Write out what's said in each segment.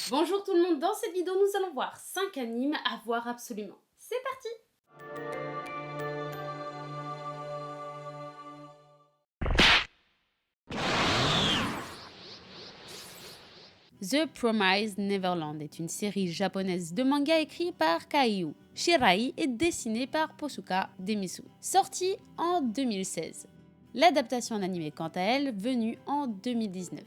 Bonjour tout le monde, dans cette vidéo nous allons voir 5 animes à voir absolument. C'est parti! The Promised Neverland est une série japonaise de manga écrite par Kaiu Shirai et dessinée par Posuka Demisu, sortie en 2016. L'adaptation en anime quant à elle, venue en 2019.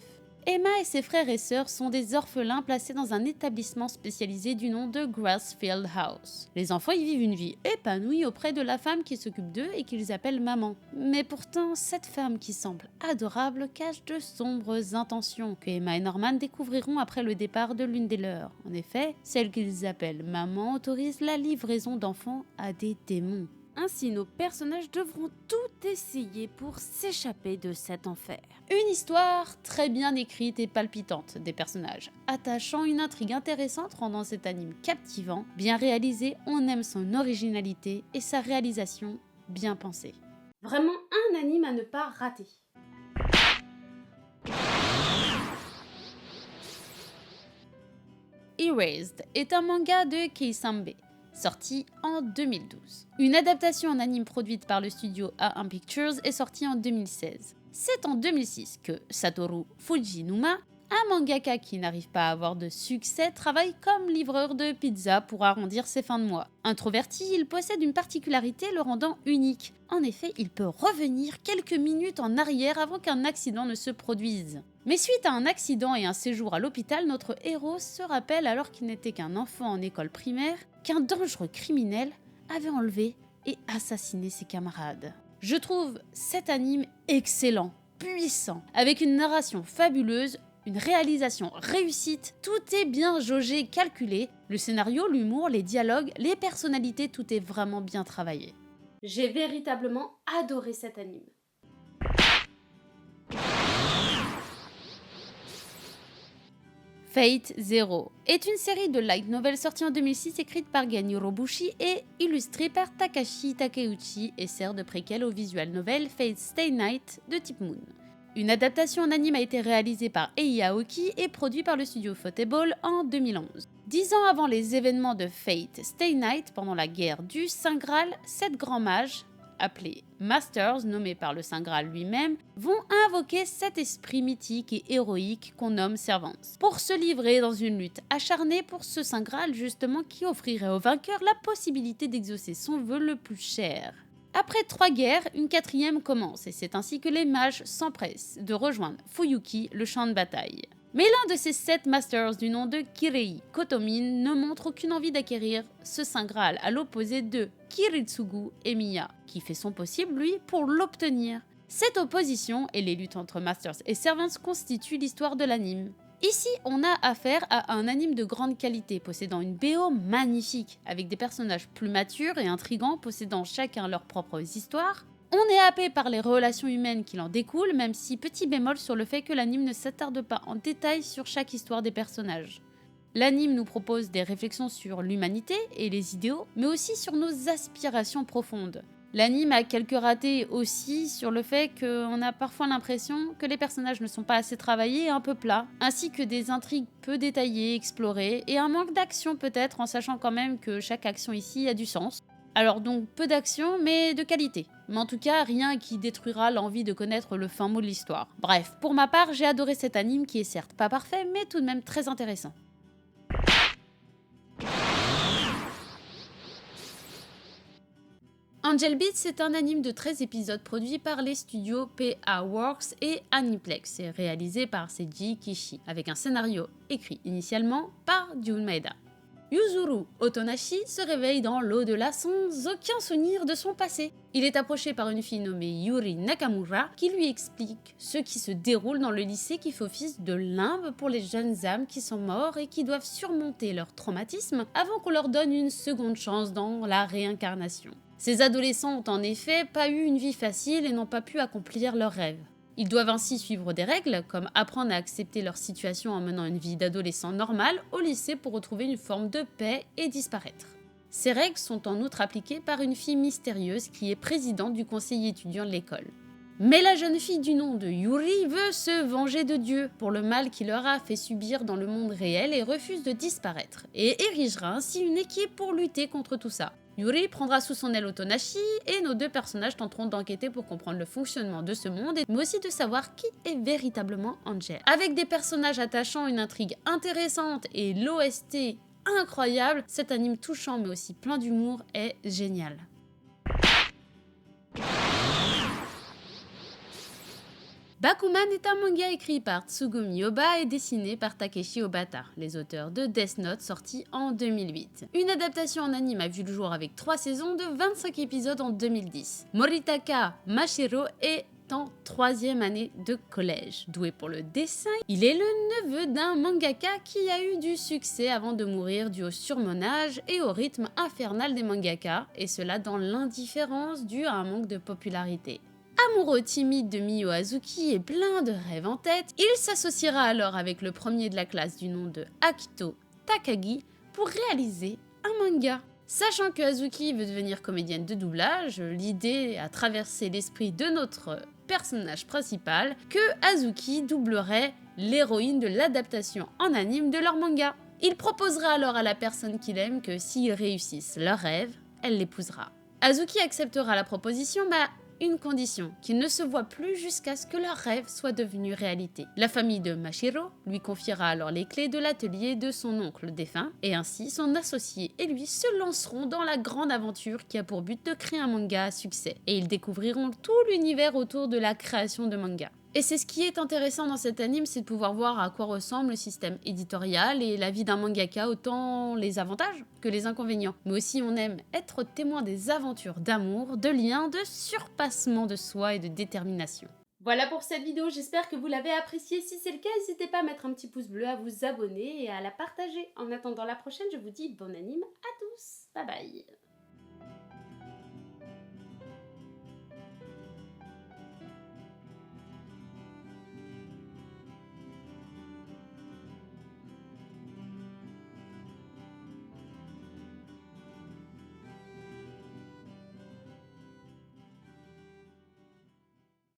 Emma et ses frères et sœurs sont des orphelins placés dans un établissement spécialisé du nom de Grassfield House. Les enfants y vivent une vie épanouie auprès de la femme qui s'occupe d'eux et qu'ils appellent maman. Mais pourtant, cette femme qui semble adorable cache de sombres intentions que Emma et Norman découvriront après le départ de l'une des leurs. En effet, celle qu'ils appellent maman autorise la livraison d'enfants à des démons. Ainsi, nos personnages devront tout essayer pour s'échapper de cet enfer. Une histoire très bien écrite et palpitante, des personnages attachants, une intrigue intéressante rendant cet anime captivant, bien réalisé, on aime son originalité et sa réalisation bien pensée. Vraiment un anime à ne pas rater. Erased est un manga de Keisambe, sorti en 2012. Une adaptation en anime produite par le studio A1 Pictures est sortie en 2016. C'est en 2006 que Satoru Fujinuma, un mangaka qui n'arrive pas à avoir de succès, travaille comme livreur de pizza pour arrondir ses fins de mois. Introverti, il possède une particularité le rendant unique. En effet, il peut revenir quelques minutes en arrière avant qu'un accident ne se produise. Mais suite à un accident et un séjour à l'hôpital, notre héros se rappelle, alors qu'il n'était qu'un enfant en école primaire, qu'un dangereux criminel avait enlevé et assassiné ses camarades. Je trouve cet anime excellent, puissant, avec une narration fabuleuse, une réalisation réussite, tout est bien jaugé, calculé, le scénario, l'humour, les dialogues, les personnalités, tout est vraiment bien travaillé. J'ai véritablement adoré cet anime. Fate Zero est une série de light novel sortie en 2006 écrite par Gen Urobuchi et illustrée par Takashi Takeuchi et sert de préquel au visual novel Fate Stay Night de Type Moon. Une adaptation en anime a été réalisée par Ei Aoki et produite par le studio Futable en 2011. 10 ans avant les événements de Fate Stay Night, pendant la guerre du Saint Graal, 7 grands mages, appelés Masters, nommés par le Saint Graal lui-même, vont invoquer cet esprit mythique et héroïque qu'on nomme Servants, pour se livrer dans une lutte acharnée pour ce Saint Graal justement qui offrirait au vainqueur la possibilité d'exaucer son vœu le plus cher. Après 3 guerres, une 4e commence et c'est ainsi que les mages s'empressent de rejoindre Fuyuki, le champ de bataille. Mais l'un de ces 7 masters du nom de Kirei Kotomin ne montre aucune envie d'acquérir ce Saint Graal, à l'opposé de Kiritsugu Emiya, qui fait son possible lui pour l'obtenir. Cette opposition et les luttes entre masters et servants constituent l'histoire de l'anime. Ici, on a affaire à un anime de grande qualité, possédant une BO magnifique, avec des personnages plus matures et intrigants, possédant chacun leurs propres histoires. On est happé par les relations humaines qui en découlent, même si petit bémol sur le fait que l'anime ne s'attarde pas en détail sur chaque histoire des personnages. L'anime nous propose des réflexions sur l'humanité et les idéaux, mais aussi sur nos aspirations profondes. L'anime a quelques ratés aussi sur le fait qu'on a parfois l'impression que les personnages ne sont pas assez travaillés et un peu plats, ainsi que des intrigues peu détaillées, explorées, et un manque d'action peut-être, en sachant quand même que chaque action ici a du sens. Alors donc peu d'action, mais de qualité. Mais en tout cas, rien qui détruira l'envie de connaître le fin mot de l'histoire. Bref, pour ma part, j'ai adoré cet anime qui est certes pas parfait, mais tout de même très intéressant. Angel Beats est un anime de 13 épisodes produit par les studios PA Works et Aniplex et réalisé par Seiji Kishi, avec un scénario écrit initialement par Jun Maeda. Yuzuru Otonashi se réveille dans l'au-delà sans aucun souvenir de son passé. Il est approché par une fille nommée Yuri Nakamura qui lui explique ce qui se déroule dans le lycée qui fait office de limbe pour les jeunes âmes qui sont morts et qui doivent surmonter leur traumatisme avant qu'on leur donne une seconde chance dans la réincarnation. Ces adolescents ont en effet pas eu une vie facile et n'ont pas pu accomplir leurs rêves. Ils doivent ainsi suivre des règles, comme apprendre à accepter leur situation en menant une vie d'adolescent normale au lycée pour retrouver une forme de paix et disparaître. Ces règles sont en outre appliquées par une fille mystérieuse qui est présidente du conseil étudiant de l'école. Mais la jeune fille du nom de Yuri veut se venger de Dieu pour le mal qu'il leur a fait subir dans le monde réel et refuse de disparaître, et érigera ainsi une équipe pour lutter contre tout ça. Yuri prendra sous son aile Otonashi et nos deux personnages tenteront d'enquêter pour comprendre le fonctionnement de ce monde, mais aussi de savoir qui est véritablement Angel. Avec des personnages attachants, une intrigue intéressante et l'OST incroyable, cet anime touchant mais aussi plein d'humour est génial. Bakuman est un manga écrit par Tsugumi Ohba et dessiné par Takeshi Obata, les auteurs de Death Note sorti en 2008. Une adaptation en anime a vu le jour avec 3 saisons de 25 épisodes en 2010. Moritaka Mashiro est en 3e année de collège. Doué pour le dessin, il est le neveu d'un mangaka qui a eu du succès avant de mourir dû au surmenage et au rythme infernal des mangakas, et cela dans l'indifférence due à un manque de popularité. Amoureux timide de Miyo Azuki et plein de rêves en tête, il s'associera alors avec le premier de la classe du nom de Akito Takagi pour réaliser un manga. Sachant que Azuki veut devenir comédienne de doublage, l'idée a traversé l'esprit de notre personnage principal que Azuki doublerait l'héroïne de l'adaptation en anime de leur manga. Il proposera alors à la personne qu'il aime que s'ils réussissent leur rêve, elle l'épousera. Azuki acceptera la proposition, mais une condition, qu'ils ne se voient plus jusqu'à ce que leur rêve soit devenu réalité. La famille de Mashiro lui confiera alors les clés de l'atelier de son oncle défunt, et ainsi son associé et lui se lanceront dans la grande aventure qui a pour but de créer un manga à succès, et ils découvriront tout l'univers autour de la création de manga. Et c'est ce qui est intéressant dans cet anime, c'est de pouvoir voir à quoi ressemble le système éditorial et la vie d'un mangaka, autant les avantages que les inconvénients. Mais aussi on aime être témoin des aventures d'amour, de liens, de surpassement de soi et de détermination. Voilà pour cette vidéo, j'espère que vous l'avez appréciée. Si c'est le cas, n'hésitez pas à mettre un petit pouce bleu, à vous abonner et à la partager. En attendant la prochaine, je vous dis bon anime à tous. Bye bye.